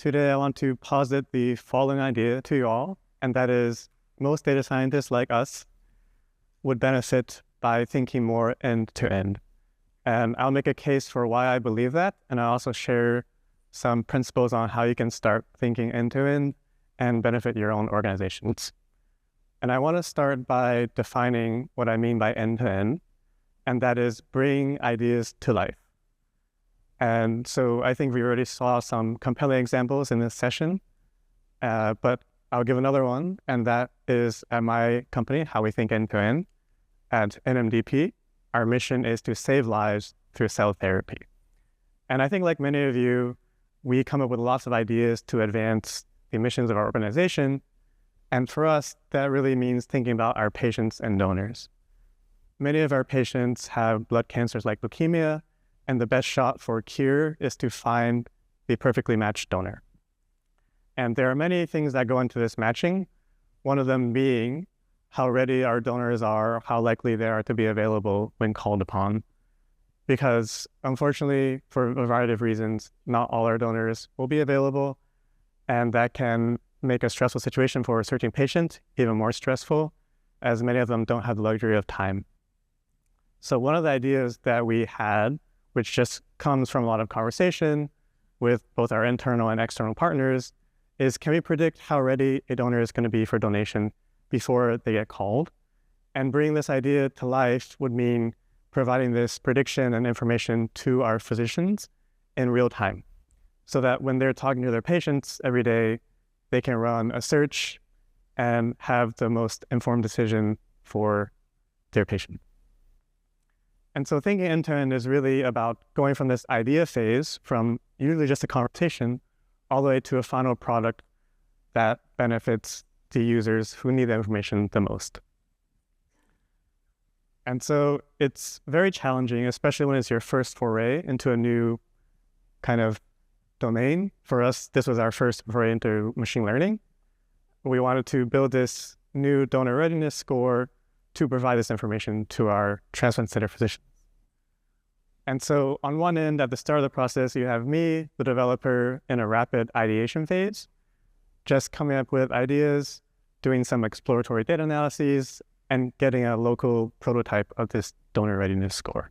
Today, I want to posit the following idea to you all, and that is most data scientists like us would benefit by thinking more end-to-end. And I'll make a case for why I believe that, and I'll also share some principles on how you can start thinking end-to-end and benefit your own organizations. And I want to start by defining what I mean by end-to-end, and that is bring ideas to life. And so I think we already saw some compelling examples in this session, but I'll give another one, and that is at my company, how we think end-to-end. At NMDP, our mission is to save lives through cell therapy. And I think like many of you, we come up with lots of ideas to advance the missions of our organization. And for us, that really means thinking about our patients and donors. Many of our patients have blood cancers like leukemia, and the best shot for cure is to find the perfectly matched donor. And there are many things that go into this matching, one of them being how ready our donors are, how likely they are to be available when called upon. Because unfortunately, for a variety of reasons, not all our donors will be available, and that can make a stressful situation for a searching patient even more stressful, as many of them don't have the luxury of time. So one of the ideas that we had, which just comes from a lot of conversation with both our internal and external partners, is can we predict how ready a donor is going to be for donation before they get called? And bringing this idea to life would mean providing this prediction and information to our physicians in real time, so that when they're talking to their patients every day, they can run a search and have the most informed decision for their patient. And so thinking end-to-end is really about going from this idea phase, from usually just a conversation, all the way to a final product that benefits the users who need the information the most. And so it's very challenging, especially when it's your first foray into a new kind of domain. For us, this was our first foray into machine learning. We wanted to build this new donor readiness score to provide this information to our transplant center physicians. And so on one end, at the start of the process, you have me, the developer, in a rapid ideation phase, just coming up with ideas, doing some exploratory data analyses, and getting a local prototype of this donor readiness score.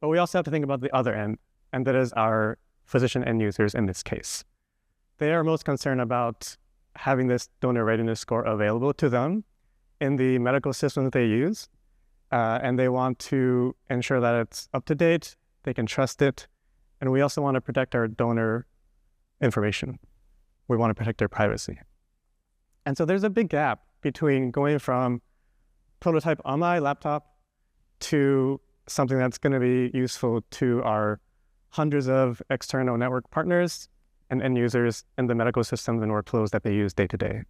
But we also have to think about the other end, and that is our physician end users in this case. They are most concerned about having this donor readiness score available to them in the medical system that they use, and they want to ensure that it's up to date, they can trust it, and we also want to protect our donor information. We want to protect their privacy. And so there's a big gap between going from prototype on my laptop to something that's going to be useful to our hundreds of external network partners and end users in the medical systems and workflows that they use day to day.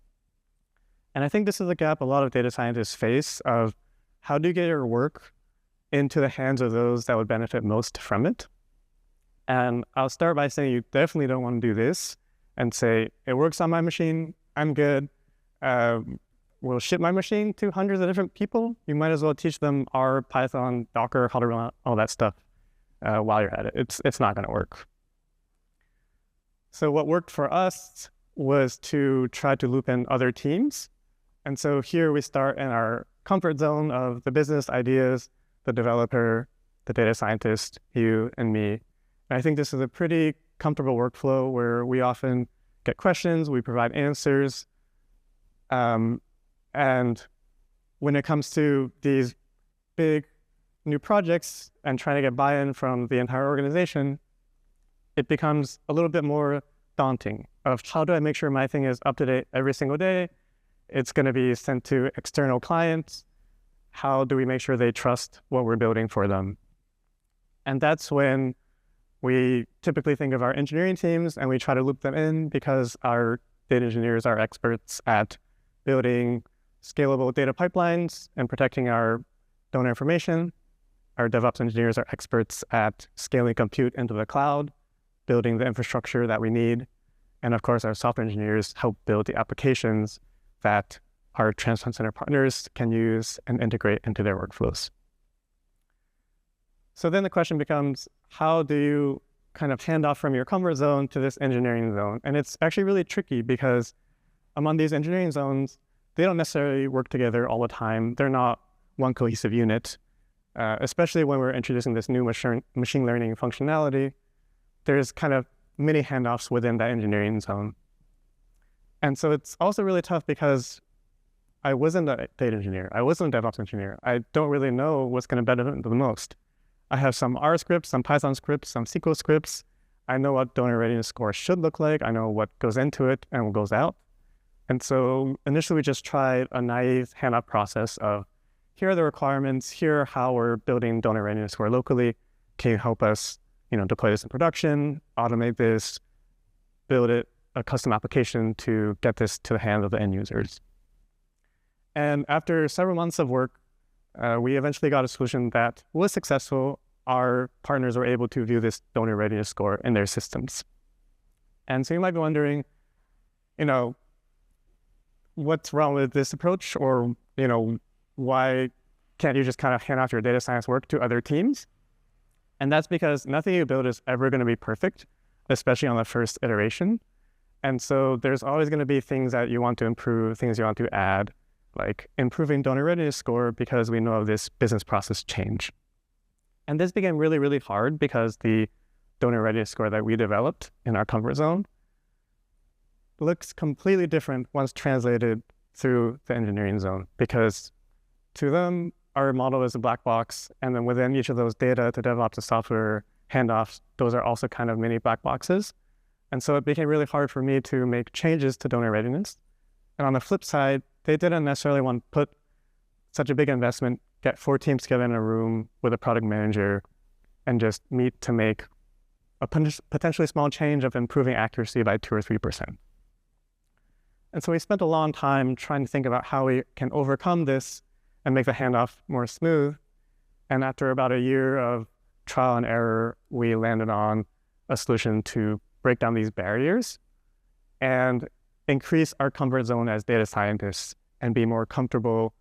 And I think this is a gap a lot of data scientists face of how do you get your work into the hands of those that would benefit most from it? And I'll start by saying you definitely don't want to do this and say, it works on my machine, I'm good. We'll ship my machine to hundreds of different people. You might as well teach them R, Python, Docker, how to run all that stuff while you're at it. It's not going to work. So what worked for us was to try to loop in other teams. And so here we start in our comfort zone of the business ideas, the developer, the data scientist, you and me. And I think this is a pretty comfortable workflow where we often get questions, we provide answers. And when it comes to these big new projects and trying to get buy-in from the entire organization, it becomes a little bit more daunting of how do I make sure my thing is up to date every single day? It's going to be sent to external clients. How do we make sure they trust what we're building for them? And that's when we typically think of our engineering teams and we try to loop them in, because our data engineers are experts at building scalable data pipelines and protecting our donor information. Our DevOps engineers are experts at scaling compute into the cloud, building the infrastructure that we need. And of course, our software engineers help build the applications that our transplant center partners can use and integrate into their workflows. So then the question becomes, how do you kind of handoff from your comfort zone to this engineering zone. And it's actually really tricky because among these engineering zones, they don't necessarily work together all the time. They're not one cohesive unit, especially when we're introducing this new machine learning functionality. There's kind of many handoffs within that engineering zone. And so it's also really tough because I wasn't a data engineer. I wasn't a DevOps engineer. I don't really know what's going to benefit the most. I have some R scripts, some Python scripts, some SQL scripts. I know what donor readiness score should look like. I know what goes into it and what goes out. And so initially we just tried a naive handoff process of, here are the requirements, here are how we're building donor readiness score locally. Can you help us, deploy this in production, automate this, build it, a custom application to get this to the hand of the end users. And after several months of work, we eventually got a solution that was successful. Our partners were able to view this donor readiness score in their systems. And so you might be wondering, what's wrong with this approach? Or, why can't you just kind of hand off your data science work to other teams? And that's because nothing you build is ever going to be perfect, especially on the first iteration. And so there's always going to be things that you want to improve, things you want to add, like improving donor readiness score because we know of this business process change. And this became really, really hard because the donor readiness score that we developed in our comfort zone looks completely different once translated through the engineering zone, because to them, our model is a black box, and then within each of those data to DevOps and software handoffs, those are also kind of mini black boxes. And so it became really hard for me to make changes to donor readiness. And on the flip side, they didn't necessarily want to put such a big investment, get 4 teams together in a room with a product manager and just meet to make a potentially small change of improving accuracy by 2 or 3%. And so we spent a long time trying to think about how we can overcome this and make the handoff more smooth. And after about a year of trial and error, we landed on a solution to break down these barriers and increase our comfort zone as data scientists and be more comfortable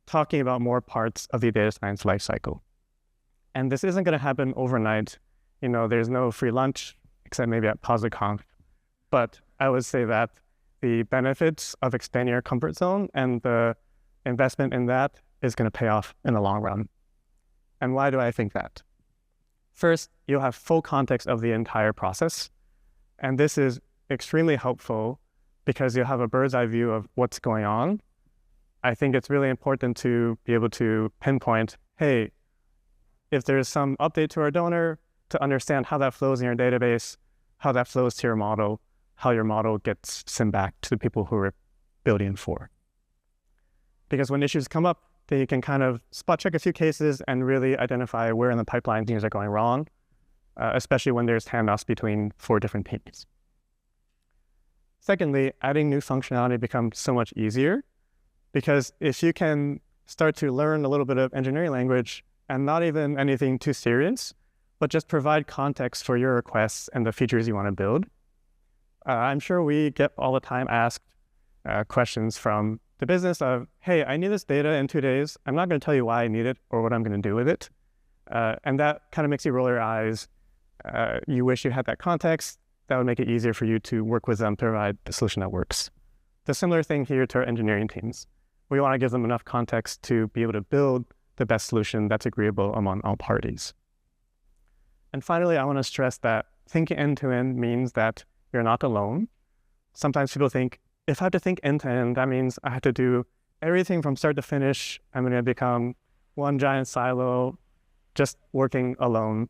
talking about more parts of the data science lifecycle. And this isn't going to happen overnight. There's no free lunch, except maybe at PositConf. But I would say that the benefits of expanding your comfort zone and the investment in that is going to pay off in the long run. And why do I think that? First, you'll have full context of the entire process. And this is extremely helpful because you'll have a bird's eye view of what's going on. I think it's really important to be able to pinpoint, hey, if there's some update to our donor, to understand how that flows in your database, how that flows to your model, how your model gets sent back to the people who are building for. Because when issues come up, then you can kind of spot check a few cases and really identify where in the pipeline things are going wrong, especially when there's handoffs between 4 different teams. Secondly, adding new functionality becomes so much easier because if you can start to learn a little bit of engineering language and not even anything too serious, but just provide context for your requests and the features you want to build. I'm sure we get all the time asked questions from the business of, hey, I need this data in 2 days. I'm not going to tell you why I need it or what I'm going to do with it. And that kind of makes you roll your eyes. You wish you had that context. That would make it easier for you to work with them to provide the solution that works. The similar thing here to our engineering teams. We want to give them enough context to be able to build the best solution that's agreeable among all parties. And finally, I want to stress that thinking end-to-end means that you're not alone. Sometimes people think, if I have to think end-to-end, that means I have to do everything from start to finish. I'm going to become one giant silo, just working alone.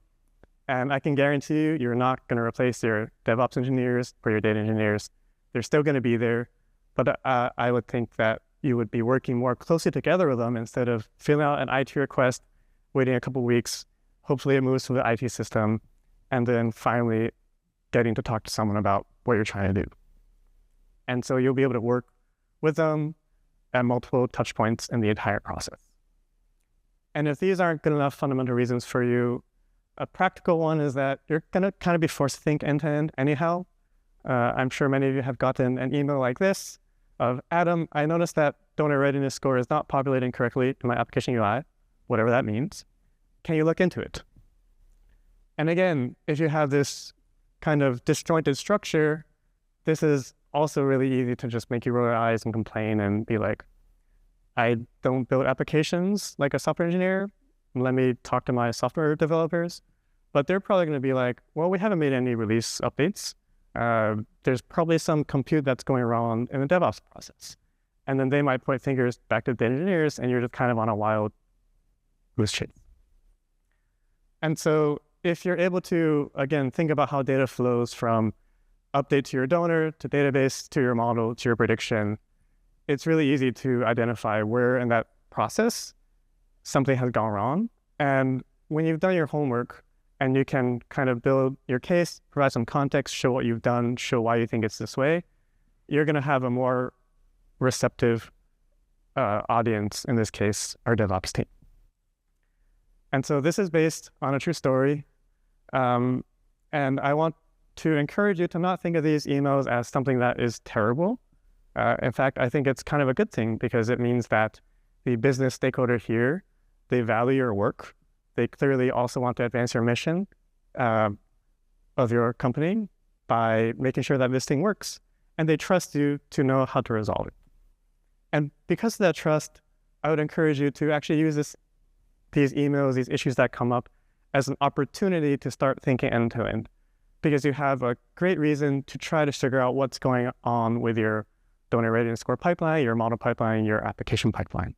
And I can guarantee you, you're not going to replace your DevOps engineers or your data engineers. They're still going to be there. But I would think that you would be working more closely together with them instead of filling out an IT request, waiting a couple of weeks. Hopefully it moves to the IT system, and then finally getting to talk to someone about what you're trying to do. And so you'll be able to work with them at multiple touch points in the entire process. And if these aren't good enough fundamental reasons for you, a practical one is that you're going to kind of be forced to think end-to-end anyhow. I'm sure many of you have gotten an email like this of, Adam, I noticed that donor readiness score is not populating correctly in my application UI, whatever that means. Can you look into it? And again, if you have this kind of disjointed structure, this is also really easy to just make you roll your eyes and complain and be like, I don't build applications like a software engineer. Let me talk to my software developers. But they're probably going to be like, well, we haven't made any release updates. There's probably some compute that's going wrong in the DevOps process. And then they might point fingers back to the engineers, and you're just kind of on a wild goose chase. And so if you're able to, again, think about how data flows from update to your donor, to database, to your model, to your prediction, it's really easy to identify where in that process something has gone wrong. And when you've done your homework and you can kind of build your case, provide some context, show what you've done, show why you think it's this way, you're going to have a more receptive audience, in this case, our DevOps team. And so this is based on a true story. And I want to encourage you to not think of these emails as something that is terrible. In fact, I think it's kind of a good thing, because it means that the business stakeholder here, they value your work. They clearly also want to advance your mission of your company by making sure that this thing works. And they trust you to know how to resolve it. And because of that trust, I would encourage you to actually use these emails, these issues that come up, as an opportunity to start thinking end to end, because you have a great reason to try to figure out what's going on with your donor readiness score pipeline, your model pipeline, your application pipeline.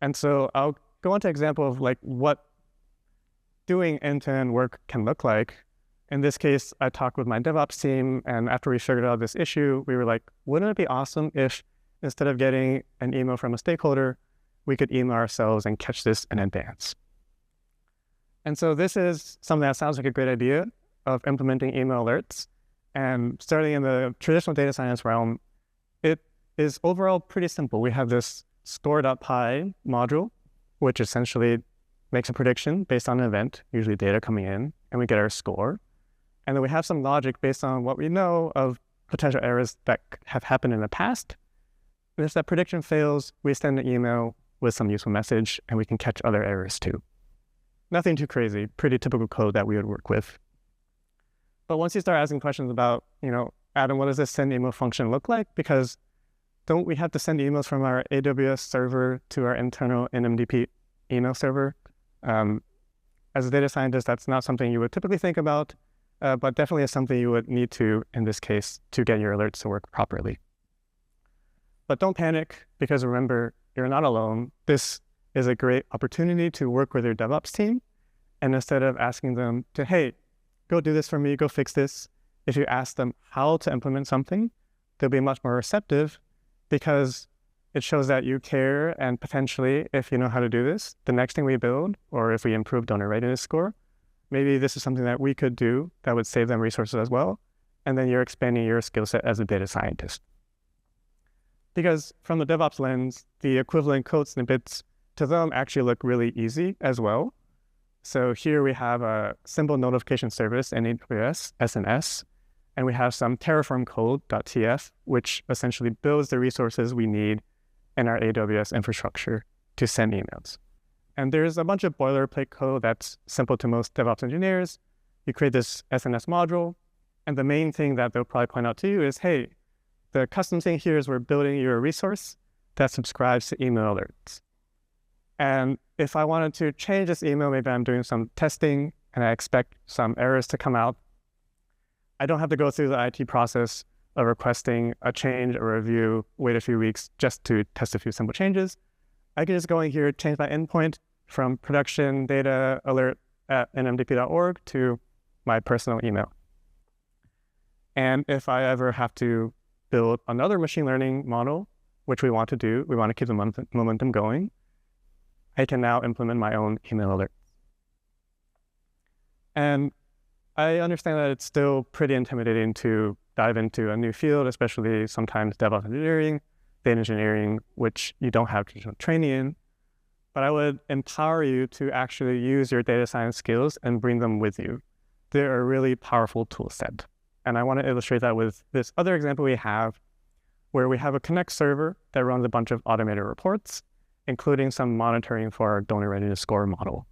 And so I'll go into an example of like what doing end-to-end work can look like. In this case, I talked with my DevOps team, and after we figured out this issue, we were like, wouldn't it be awesome if instead of getting an email from a stakeholder, we could email ourselves and catch this in advance? And so this is something that sounds like a great idea of implementing email alerts. And starting in the traditional data science realm, it is overall pretty simple. We have this store.py module, which essentially makes a prediction based on an event, usually data coming in, and we get our score. And then we have some logic based on what we know of potential errors that have happened in the past. And if that prediction fails, we send an email with some useful message, and we can catch other errors too. Nothing too crazy, pretty typical code that we would work with. But once you start asking questions about, Adam, what does this send email function look like? Because don't we have to send emails from our AWS server to our internal NMDP email server? As a data scientist, that's not something you would typically think about, but definitely is something you would need to, in this case, to get your alerts to work properly. But don't panic, because remember, you're not alone. This is a great opportunity to work with your DevOps team. And instead of asking them to, hey, go do this for me, go fix this, if you ask them how to implement something, they'll be much more receptive, because it shows that you care, and potentially, if you know how to do this, the next thing we build, or if we improve donor readiness score, maybe this is something that we could do that would save them resources as well. And then you're expanding your skill set as a data scientist. Because from the DevOps lens, the equivalent code snippets to them actually look really easy as well. So here we have a simple notification service in AWS, SNS, and we have some Terraform code.tf, which essentially builds the resources we need in our AWS infrastructure to send emails. And there's a bunch of boilerplate code that's simple to most DevOps engineers. You create this SNS module, and the main thing that they'll probably point out to you is, hey, the custom thing here is we're building you a resource that subscribes to email alerts. And if I wanted to change this email, maybe I'm doing some testing and I expect some errors to come out, I don't have to go through the IT process of requesting a change or review, wait a few weeks just to test a few simple changes. I can just go in here, change my endpoint from production data alert at nmdp.org to my personal email. And if I ever have to build another machine learning model, which we want to do, we want to keep the momentum going, I can now implement my own email alert. And I understand that it's still pretty intimidating to dive into a new field, especially sometimes DevOps engineering, data engineering, which you don't have traditional training in. But I would empower you to actually use your data science skills and bring them with you. They're a really powerful tool set. And I want to illustrate that with this other example we have, where we have a Connect server that runs a bunch of automated reports, including some monitoring for our donor readiness score model.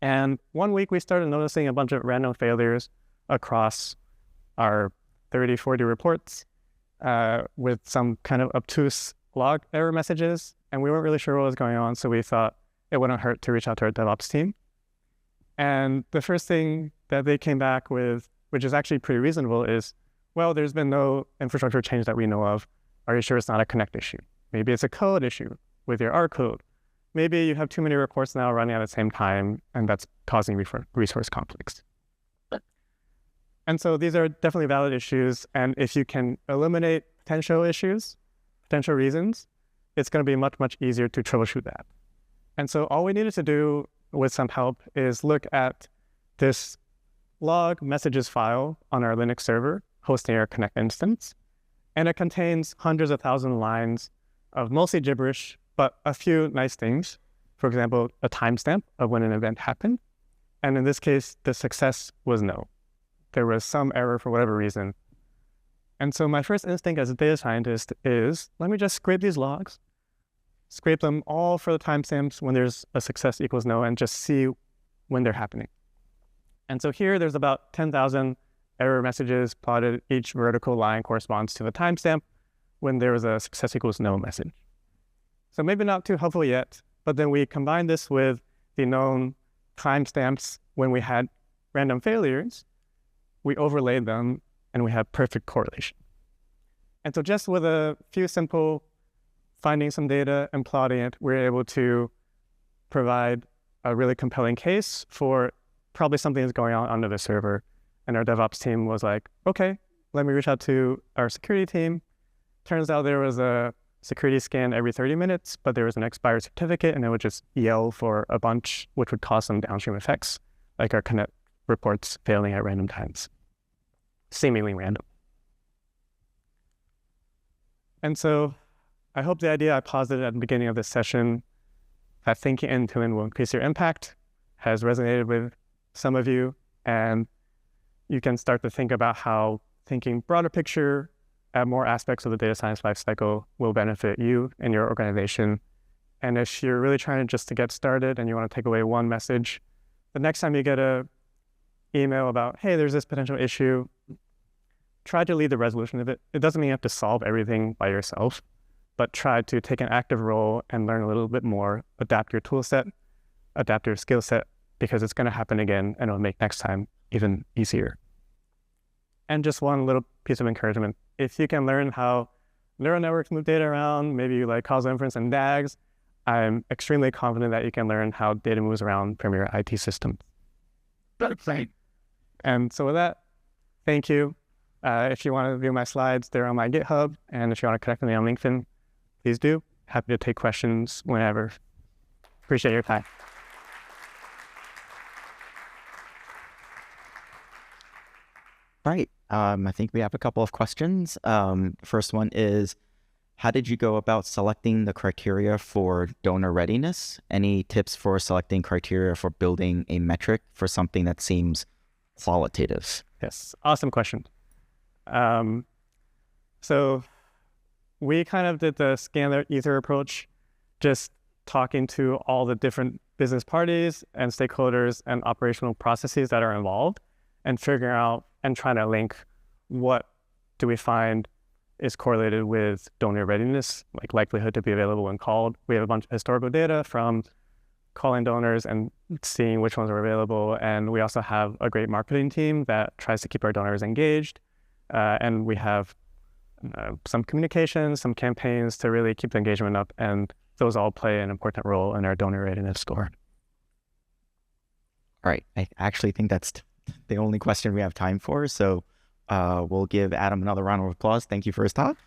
And one week we started noticing a bunch of random failures across our 30, 40 reports with some kind of obtuse log error messages. And we weren't really sure what was going on. So we thought it wouldn't hurt to reach out to our DevOps team. And the first thing that they came back with, which is actually pretty reasonable, is, well, there's been no infrastructure change that we know of. Are you sure it's not a connect issue? Maybe it's a code issue with your R code. Maybe you have too many reports now running at the same time, and that's causing resource conflicts. And so these are definitely valid issues. And if you can eliminate potential issues, potential reasons, it's going to be much, much easier to troubleshoot that. And so all we needed to do with some help is look at this log messages file on our Linux server hosting our Connect instance. And it contains hundreds of thousands of lines of mostly gibberish, but a few nice things. For example, a timestamp of when an event happened. And in this case, the success was no. There was some error for whatever reason. And so my first instinct as a data scientist is, let me just scrape these logs, scrape them all for the timestamps when there's a success equals no, and just see when they're happening. And so here there's about 10,000 error messages plotted. Each vertical line corresponds to the timestamp when there was a success equals no message. So maybe not too helpful yet, but then we combine this with the known timestamps when we had random failures, we overlaid them, and we have perfect correlation. And so just with a few simple finding some data and plotting it, we're able to provide a really compelling case for probably something that's going on under the server. And our DevOps team was like, okay, let me reach out to our security team. Turns out there was a security scan every 30 minutes, but there was an expired certificate, and it would just yell for a bunch, which would cause some downstream effects, like our Connect reports failing at random times, seemingly random. And so I hope the idea I posited at the beginning of this session, that thinking end-to-end will increase your impact, has resonated with some of you, and you can start to think about how thinking broader picture at more aspects of the data science lifecycle will benefit you and your organization. And if you're really trying to get started and you want to take away one message, the next time you get a email about, hey, there's this potential issue, try to lead the resolution of it. It doesn't mean you have to solve everything by yourself, but try to take an active role and learn a little bit more, adapt your tool set, adapt your skill set, because it's going to happen again and it'll make next time even easier. And just one little piece of encouragement. If you can learn how neural networks move data around, maybe you like causal inference and DAGs, I'm extremely confident that you can learn how data moves around from your IT systems. And so with that, thank you. If you want to view my slides, they're on my GitHub. And if you want to connect with me on LinkedIn, please do. Happy to take questions whenever. Appreciate your time. Right. I think we have a couple of questions. First one is, how did you go about selecting the criteria for donor readiness? Any tips for selecting criteria for building a metric for something that seems qualitative? Yes, awesome question. So we kind of did the scanner ether approach, just talking to all the different business parties and stakeholders and operational processes that are involved, and figuring out and trying to link what do we find is correlated with donor readiness, like likelihood to be available when called. We have a bunch of historical data from calling donors and seeing which ones are available. And we also have a great marketing team that tries to keep our donors engaged. And we have some communications, some campaigns to really keep the engagement up. And those all play an important role in our donor readiness score. All right. I actually think that's the only question we have time for. So we'll give Adam another round of applause. Thank you for his talk.